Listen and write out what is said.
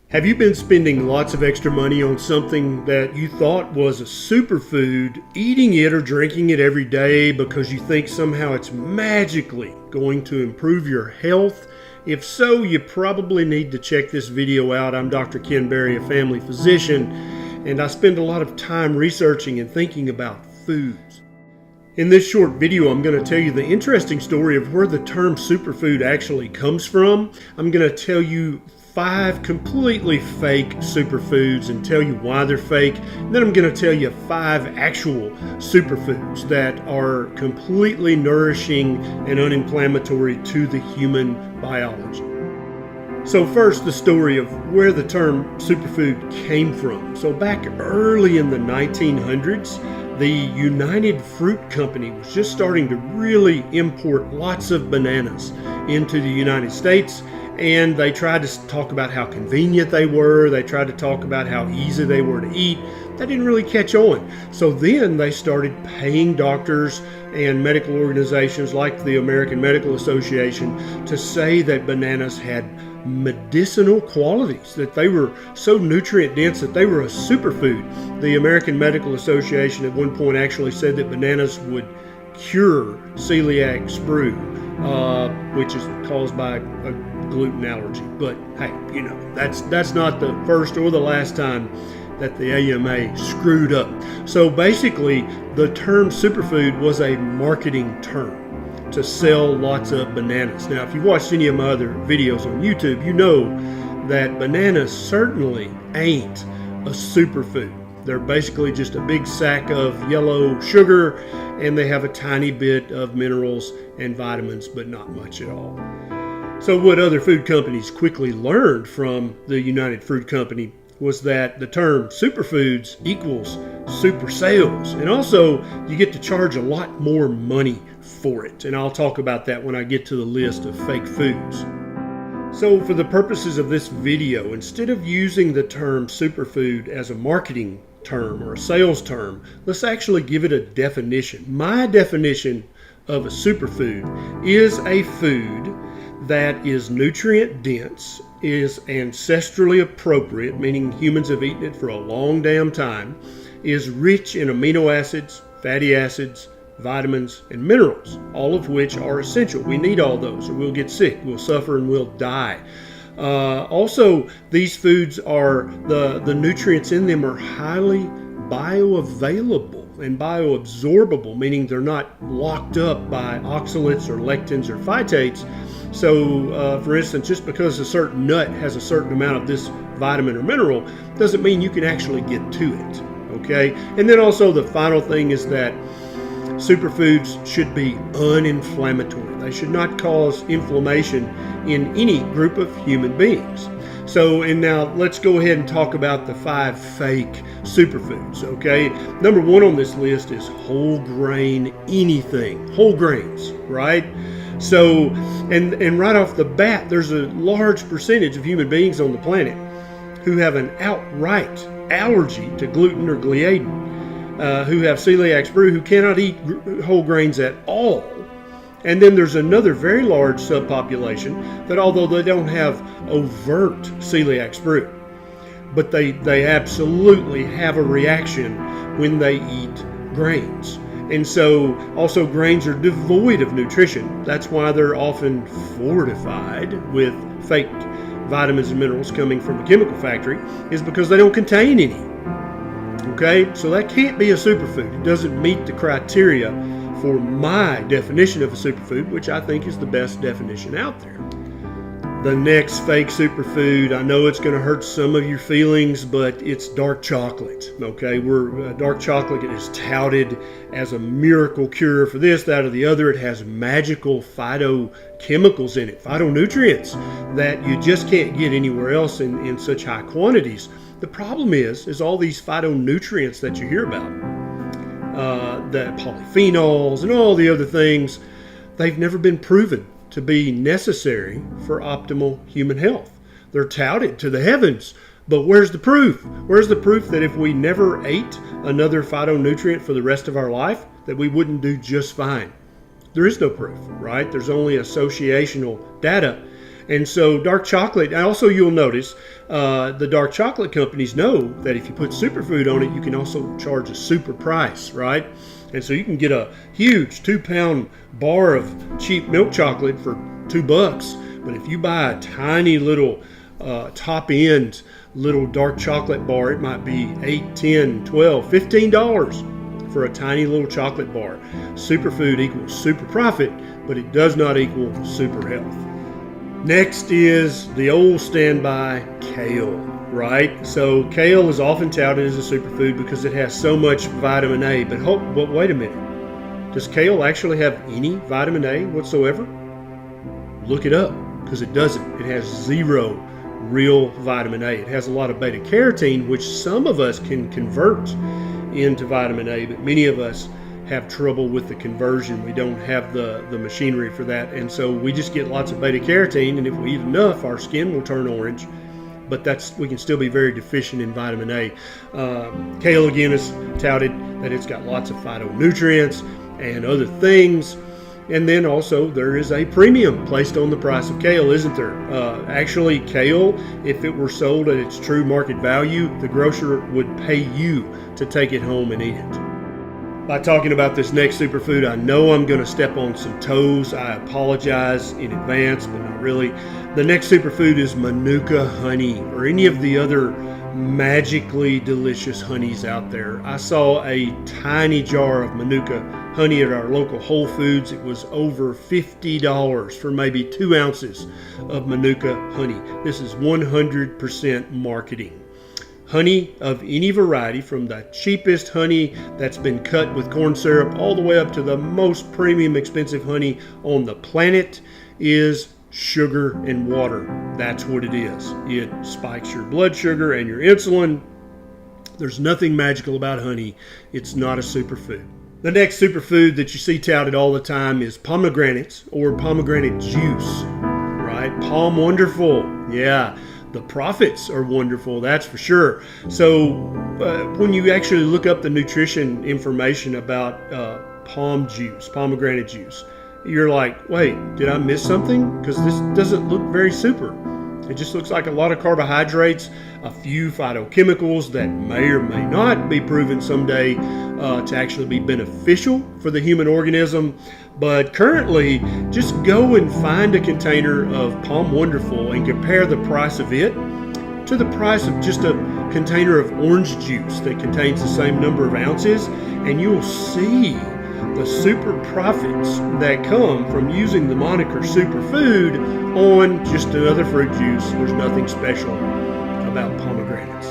Have you been spending lots of extra money on something that you thought was a superfood, eating it or drinking it every day because you think somehow it's magically going to improve your health? If so, you probably need to check this video out. I'm Dr. Ken Berry, a family physician, and I spend a lot of time researching and thinking about foods. In this short video, I'm going to tell you the interesting story of where the term superfood actually comes from. I'm going to tell you 5 completely fake superfoods and tell you why they're fake. Then I'm going to tell you 5 actual superfoods that are completely nourishing and uninflammatory to the human biology. So first, the story of where the term superfood came from. So back early in the 1900s, the United Fruit Company was just starting to really import lots of bananas into the United States. And they tried to talk about how convenient they were. They tried to talk about how easy they were to eat. That didn't really catch on. So then they started paying doctors and medical organizations like the American Medical Association to say that bananas had medicinal qualities, that they were so nutrient dense that they were a superfood. The American Medical Association at one point actually said that bananas would cure celiac sprue, which is caused by a gluten allergy. But hey, you know, that's not the first or the last time that the AMA screwed up. So basically, the term superfood was a marketing term to sell lots of bananas. Now, if you've watched any of my other videos on YouTube, you know that bananas certainly ain't a superfood. They're basically just a big sack of yellow sugar, and they have a tiny bit of minerals and vitamins, but not much at all. So what other food companies quickly learned from the United Fruit Company was that the term superfoods equals super sales. And also, you get to charge a lot more money for it. And I'll talk about that when I get to the list of fake foods. So for the purposes of this video, instead of using the term superfood as a marketing term or a sales term, let's actually give it a definition. My definition of a superfood is a food that is nutrient dense, is ancestrally appropriate, meaning humans have eaten it for a long damn time, is rich in amino acids, fatty acids, vitamins, and minerals, all of which are essential. We need all those or we'll get sick, we'll suffer, and we'll die. Also, these foods are, the nutrients in them are highly bioavailable and bioabsorbable, meaning they're not locked up by oxalates or lectins or phytates. So, for instance, just because a certain nut has a certain amount of this vitamin or mineral doesn't mean you can actually get to it, okay? And then also the final thing is that superfoods should be uninflammatory. They should not cause inflammation in any group of human beings. So, and now let's go ahead and talk about the 5 fake superfoods, okay? Number 1 on this list is whole grain anything, whole grains, right? So, and right off the bat, there's a large percentage of human beings on the planet who have an outright allergy to gluten or gliadin, who have celiac sprue, who cannot eat whole grains at all. And then there's another very large subpopulation that, although they don't have overt celiac sprue, but they absolutely have a reaction when they eat grains. And so also grains are devoid of nutrition. That's why they're often fortified with fake vitamins and minerals coming from a chemical factory, is because they don't contain any. Okay, so that can't be a superfood. It doesn't meet the criteria for my definition of a superfood, which I think is the best definition out there. The next fake superfood, I know it's going to hurt some of your feelings, but it's dark chocolate. Okay, dark chocolate is touted as a miracle cure for this, that, or the other. It has magical phytochemicals in it, phytonutrients that you just can't get anywhere else in such high quantities. The problem is all these phytonutrients that you hear about, the polyphenols and all the other things, they've never been proven to be necessary for optimal human health. They're touted to the heavens, but where's the proof? Where's the proof that if we never ate another phytonutrient for the rest of our life, that we wouldn't do just fine? There is no proof, right? There's only associational data. And so dark chocolate, also you'll notice the dark chocolate companies know that if you put superfood on it, you can also charge a super price, right? And so you can get a huge 2-pound bar of cheap milk chocolate for $2. But if you buy a tiny little top end little dark chocolate bar, it might be $8, $10, $12, $15 for a tiny little chocolate bar. Superfood equals super profit, but it does not equal super health. Next is the old standby, kale, right? So kale is often touted as a superfood because it has so much vitamin A, but wait a minute. Does kale actually have any vitamin A whatsoever? Look it up, because it doesn't. It has zero real vitamin A. It has a lot of beta carotene, which some of us can convert into vitamin A, but many of us have trouble with the conversion. We don't have the machinery for that, and so we just get lots of beta carotene, and if we eat enough, our skin will turn orange, but we can still be very deficient in vitamin A. Kale, again, is touted that it's got lots of phytonutrients and other things. And then also there is a premium placed on the price of kale, isn't there? Actually, kale, if it were sold at its true market value, the grocer would pay you to take it home and eat it. By talking about this next superfood, I know I'm going to step on some toes. I apologize in advance, but not really. The next superfood is Manuka honey, or any of the other magically delicious honeys out there. I saw a tiny jar of Manuka honey at our local Whole Foods. It was over $50 for maybe 2 ounces of Manuka honey. This is 100% marketing. Honey of any variety, from the cheapest honey that's been cut with corn syrup all the way up to the most premium expensive honey on the planet, is sugar and water. That's what it is. It spikes your blood sugar and your insulin. There's nothing magical about honey. It's not a superfood. The next superfood that you see touted all the time is pomegranates, or pomegranate juice, right? Palm wonderful. Yeah, the profits are wonderful, that's for sure. So when you actually look up the nutrition information about pomegranate juice, you're like, wait, did I miss something? Because this doesn't look very super. It just looks like a lot of carbohydrates, a few phytochemicals that may or may not be proven someday to actually be beneficial for the human organism. But currently, just go and find a container of Palm Wonderful and compare the price of it to the price of just a container of orange juice that contains the same number of ounces, and you'll see the super profits that come from using the moniker superfood on just another fruit juice. There's nothing special about pomegranates.